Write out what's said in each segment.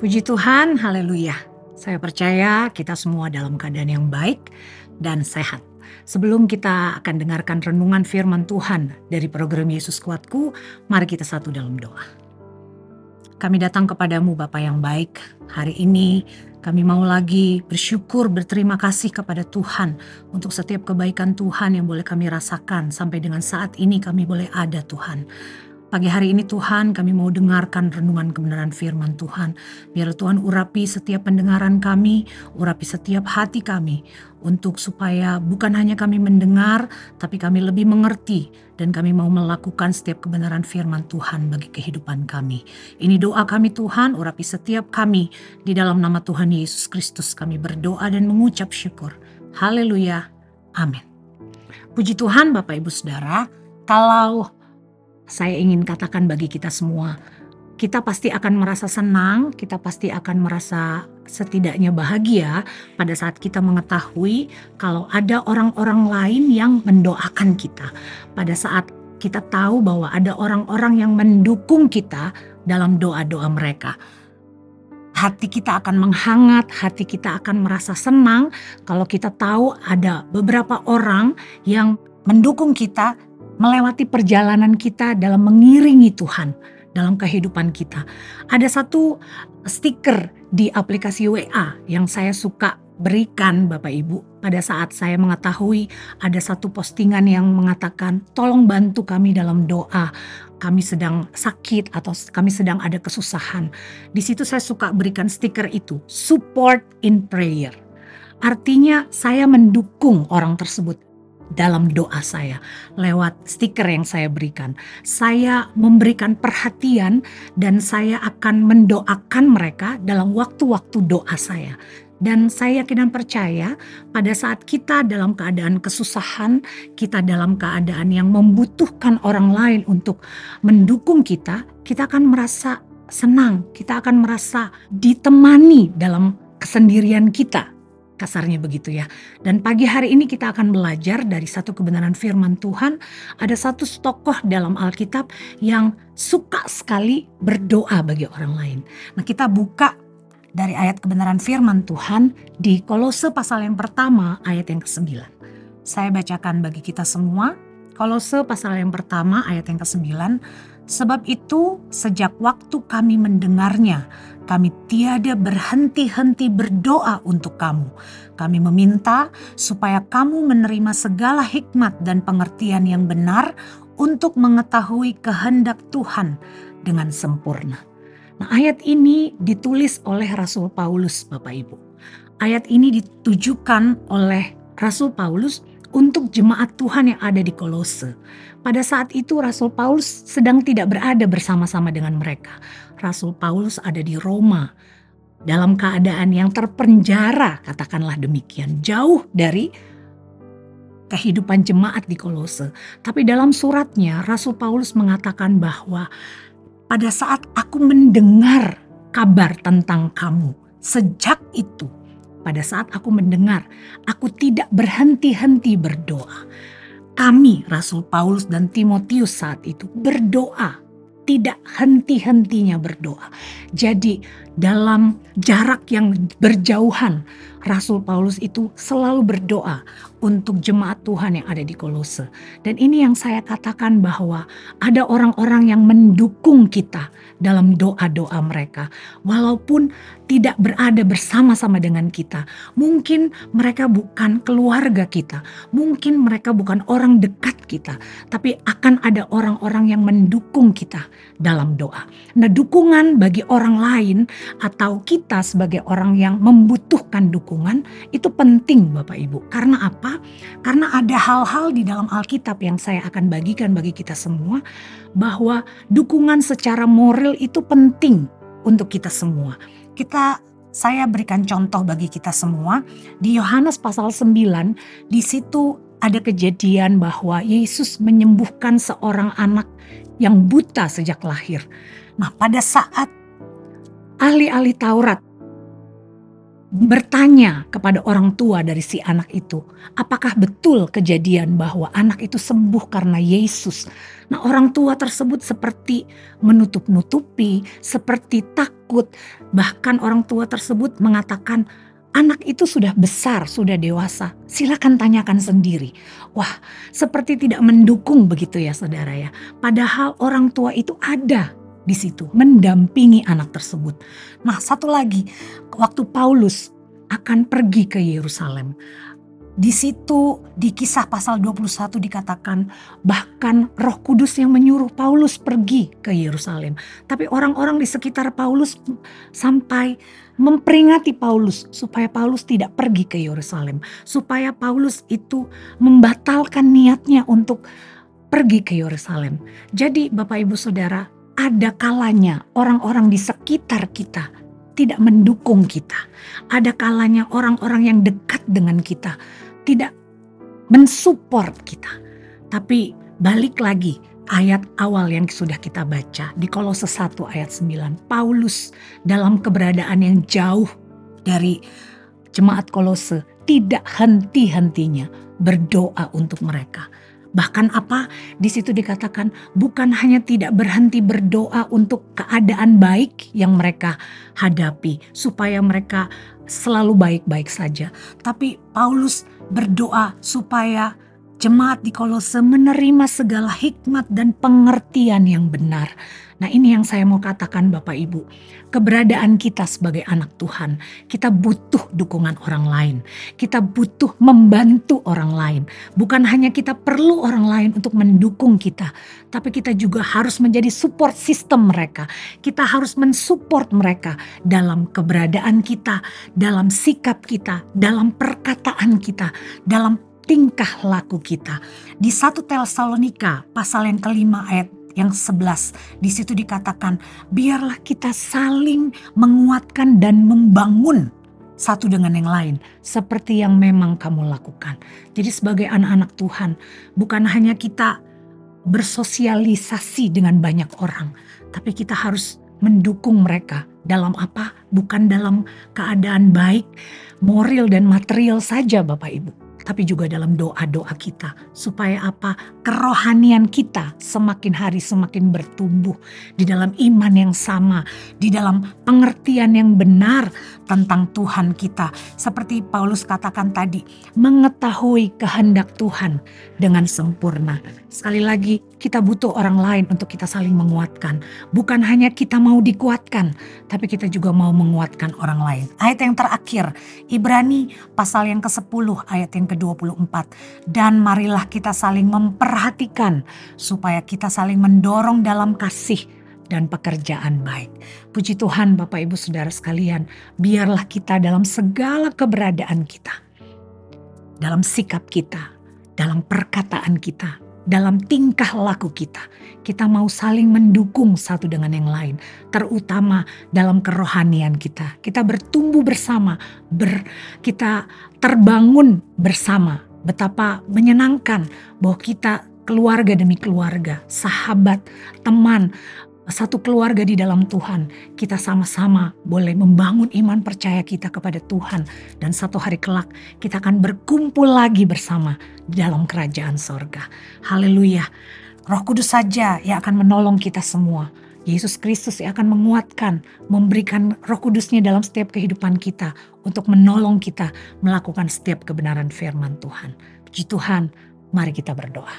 Puji Tuhan, haleluya. Saya percaya kita semua dalam keadaan yang baik dan sehat. Sebelum kita akan dengarkan renungan firman Tuhan dari program Yesus Kuatku, mari kita satu dalam doa. Kami datang kepadamu Bapa yang baik. Hari ini kami mau lagi bersyukur, berterima kasih kepada Tuhan untuk setiap kebaikan Tuhan yang boleh kami rasakan sampai dengan saat ini kami boleh ada Tuhan. Pagi hari ini Tuhan kami mau dengarkan renungan kebenaran firman Tuhan. Biar Tuhan urapi setiap pendengaran kami, urapi setiap hati kami. Untuk supaya bukan hanya kami mendengar, tapi kami lebih mengerti. Dan kami mau melakukan setiap kebenaran firman Tuhan bagi kehidupan kami. Ini doa kami Tuhan, urapi setiap kami. Di dalam nama Tuhan Yesus Kristus kami berdoa dan mengucap syukur. Haleluya, amin. Puji Tuhan Bapak Ibu Saudara, kalau saya ingin katakan bagi kita semua, kita pasti akan merasa senang, kita pasti akan merasa setidaknya bahagia pada saat kita mengetahui kalau ada orang-orang lain yang mendoakan kita. Pada saat kita tahu bahwa ada orang-orang yang mendukung kita dalam doa-doa mereka. Hati kita akan menghangat, hati kita akan merasa senang kalau kita tahu ada beberapa orang yang mendukung kita melewati perjalanan kita dalam mengiringi Tuhan dalam kehidupan kita. Ada satu stiker di aplikasi WA yang saya suka berikan Bapak Ibu pada saat saya mengetahui ada satu postingan yang mengatakan tolong bantu kami dalam doa. Kami sedang sakit atau kami sedang ada kesusahan. Di situ saya suka berikan stiker itu, support in prayer. Artinya saya mendukung orang tersebut dalam doa saya lewat stiker yang saya berikan. Saya memberikan perhatian dan saya akan mendoakan mereka dalam waktu-waktu doa saya. Dan saya yakin dan percaya pada saat kita dalam keadaan kesusahan, kita dalam keadaan yang membutuhkan orang lain untuk mendukung kita akan merasa senang, kita akan merasa ditemani dalam kesendirian kita. Kasarnya begitu ya. Dan pagi hari ini kita akan belajar dari satu kebenaran firman Tuhan. Ada satu tokoh dalam Alkitab yang suka sekali berdoa bagi orang lain. Nah, kita buka dari ayat kebenaran firman Tuhan di Kolose pasal yang pertama ayat yang ke-9. Saya bacakan bagi kita semua. Kolose pasal yang pertama ayat yang ke-9. Sebab itu sejak waktu kami mendengarnya, kami tiada berhenti-henti berdoa untuk kamu. Kami meminta supaya kamu menerima segala hikmat dan pengertian yang benar untuk mengetahui kehendak Tuhan dengan sempurna. Nah, ayat ini ditulis oleh Rasul Paulus, Bapak Ibu. Ayat ini ditujukan oleh Rasul Paulus untuk jemaat Tuhan yang ada di Kolose. Pada saat itu Rasul Paulus sedang tidak berada bersama-sama dengan mereka. Rasul Paulus ada di Roma dalam keadaan yang terpenjara, katakanlah demikian, jauh dari kehidupan jemaat di Kolose. Tapi dalam suratnya Rasul Paulus mengatakan bahwa pada saat aku mendengar kabar tentang kamu, sejak itu pada saat aku mendengar, aku tidak berhenti-henti berdoa. Kami, Rasul Paulus dan Timotius saat itu berdoa, tidak henti-hentinya berdoa. Jadi dalam jarak yang berjauhan, Rasul Paulus itu selalu berdoa untuk jemaat Tuhan yang ada di Kolose. Dan ini yang saya katakan bahwa ada orang-orang yang mendukung kita dalam doa-doa mereka. Walaupun tidak berada bersama-sama dengan kita. Mungkin mereka bukan keluarga kita. Mungkin mereka bukan orang dekat kita. Tapi akan ada orang-orang yang mendukung kita dalam doa. Nah, dukungan bagi orang lain atau kita sebagai orang yang membutuhkan dukungan itu penting Bapak Ibu. Karena apa? Karena ada hal-hal di dalam Alkitab yang saya akan bagikan bagi kita semua bahwa dukungan secara moral itu penting untuk kita semua. Saya berikan contoh bagi kita semua di Yohanes pasal 9, di situ ada kejadian bahwa Yesus menyembuhkan seorang anak yang buta sejak lahir. Nah, pada saat ahli-ahli Taurat bertanya kepada orang tua dari si anak itu, apakah betul kejadian bahwa anak itu sembuh karena Yesus? Nah, orang tua tersebut seperti menutup-nutupi, seperti takut. Bahkan orang tua tersebut mengatakan, anak itu sudah besar, sudah dewasa. Silakan tanyakan sendiri. Wah, seperti tidak mendukung begitu ya saudara ya. Padahal orang tua itu ada di situ, mendampingi anak tersebut. Nah, satu lagi, waktu Paulus akan pergi ke Yerusalem, di situ di Kisah pasal 21 dikatakan bahkan Roh Kudus yang menyuruh Paulus pergi ke Yerusalem. Tapi orang-orang di sekitar Paulus sampai memperingati Paulus supaya Paulus tidak pergi ke Yerusalem, supaya Paulus itu membatalkan niatnya untuk pergi ke Yerusalem. Jadi Bapak Ibu Saudara, ada kalanya orang-orang di sekitar kita tidak mendukung kita. Ada kalanya orang-orang yang dekat dengan kita tidak mensupport kita. Tapi balik lagi ayat awal yang sudah kita baca di Kolose 1 ayat 9. Paulus dalam keberadaan yang jauh dari jemaat Kolose tidak henti-hentinya berdoa untuk mereka. Bahkan apa? Di situ dikatakan bukan hanya tidak berhenti berdoa untuk keadaan baik yang mereka hadapi supaya mereka selalu baik-baik saja, tapi Paulus berdoa supaya jemaat di Kolose menerima segala hikmat dan pengertian yang benar. Nah, ini yang saya mau katakan Bapak Ibu. Keberadaan kita sebagai anak Tuhan, kita butuh dukungan orang lain. Kita butuh membantu orang lain. Bukan hanya kita perlu orang lain untuk mendukung kita, tapi kita juga harus menjadi support system mereka. Kita harus mensupport mereka dalam keberadaan kita, dalam sikap kita, dalam perkataan kita, dalam tingkah laku kita. Di 1 Tesalonika pasal yang kelima ayat yang 11, di situ dikatakan, biarlah kita saling menguatkan dan membangun satu dengan yang lain, seperti yang memang kamu lakukan. Jadi sebagai anak-anak Tuhan, bukan hanya kita bersosialisasi dengan banyak orang, tapi kita harus mendukung mereka dalam apa? Bukan dalam keadaan baik, moral dan material saja Bapak Ibu, tapi juga dalam doa-doa kita. Supaya apa? Kerohanian kita semakin hari semakin bertumbuh di dalam iman yang sama, di dalam pengertian yang benar tentang Tuhan kita. Seperti Paulus katakan tadi, mengetahui kehendak Tuhan dengan sempurna. Sekali lagi, kita butuh orang lain untuk kita saling menguatkan. Bukan hanya kita mau dikuatkan, tapi kita juga mau menguatkan orang lain. Ayat yang terakhir, Ibrani pasal yang ke-10 ayat yang ke-24. Dan marilah kita saling memperhatikan supaya kita saling mendorong dalam kasih dan pekerjaan baik. Puji Tuhan Bapak Ibu Saudara sekalian, biarlah kita dalam segala keberadaan kita, dalam sikap kita, dalam perkataan kita, dalam tingkah laku kita, kita mau saling mendukung satu dengan yang lain, terutama dalam kerohanian kita. Kita bertumbuh bersama, kita terbangun bersama. Betapa menyenangkan bahwa kita keluarga demi keluarga, sahabat, teman, satu keluarga di dalam Tuhan, kita sama-sama boleh membangun iman percaya kita kepada Tuhan, dan satu hari kelak kita akan berkumpul lagi bersama di dalam kerajaan sorga. Haleluya. Roh Kudus saja yang akan menolong kita semua. Yesus Kristus yang akan menguatkan, memberikan Roh Kudusnya dalam setiap kehidupan kita untuk menolong kita melakukan setiap kebenaran firman Tuhan. Puji Tuhan, mari kita berdoa.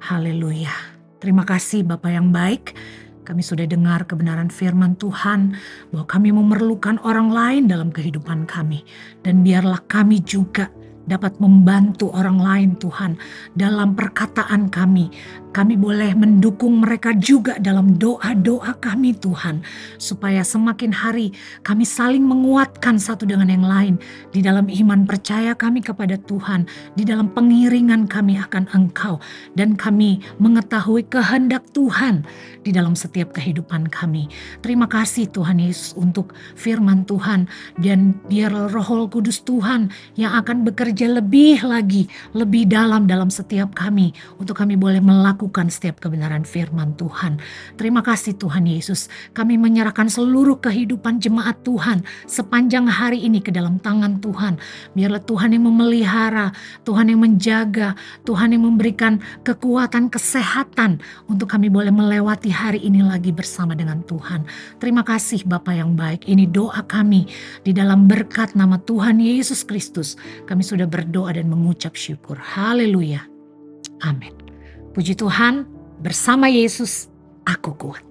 Haleluya. Terima kasih Bapa yang baik. Kami sudah dengar kebenaran firman Tuhan bahwa kami memerlukan orang lain dalam kehidupan kami. Dan biarlah kami juga dapat membantu orang lain Tuhan dalam perkataan kami. Kami boleh mendukung mereka juga dalam doa-doa kami Tuhan. Supaya semakin hari kami saling menguatkan satu dengan yang lain. Di dalam iman percaya kami kepada Tuhan. Di dalam pengiringan kami akan Engkau. Dan kami mengetahui kehendak Tuhan di dalam setiap kehidupan kami. Terima kasih Tuhan Yesus untuk firman Tuhan. Dan biar Roh Kudus Tuhan yang akan bekerja bekerja lebih lagi, lebih dalam setiap kami, untuk kami boleh melakukan setiap kebenaran firman Tuhan. Terima kasih Tuhan Yesus, kami menyerahkan seluruh kehidupan jemaat Tuhan sepanjang hari ini ke dalam tangan Tuhan. Biarlah Tuhan yang memelihara, Tuhan yang menjaga, Tuhan yang memberikan kekuatan, kesehatan untuk kami boleh melewati hari ini lagi bersama dengan Tuhan. Terima kasih Bapa yang baik, ini doa kami di dalam berkat nama Tuhan Yesus Kristus. Kami sudah berdoa dan mengucap syukur. Haleluya. Amin. Puji Tuhan, bersama Yesus aku kuat.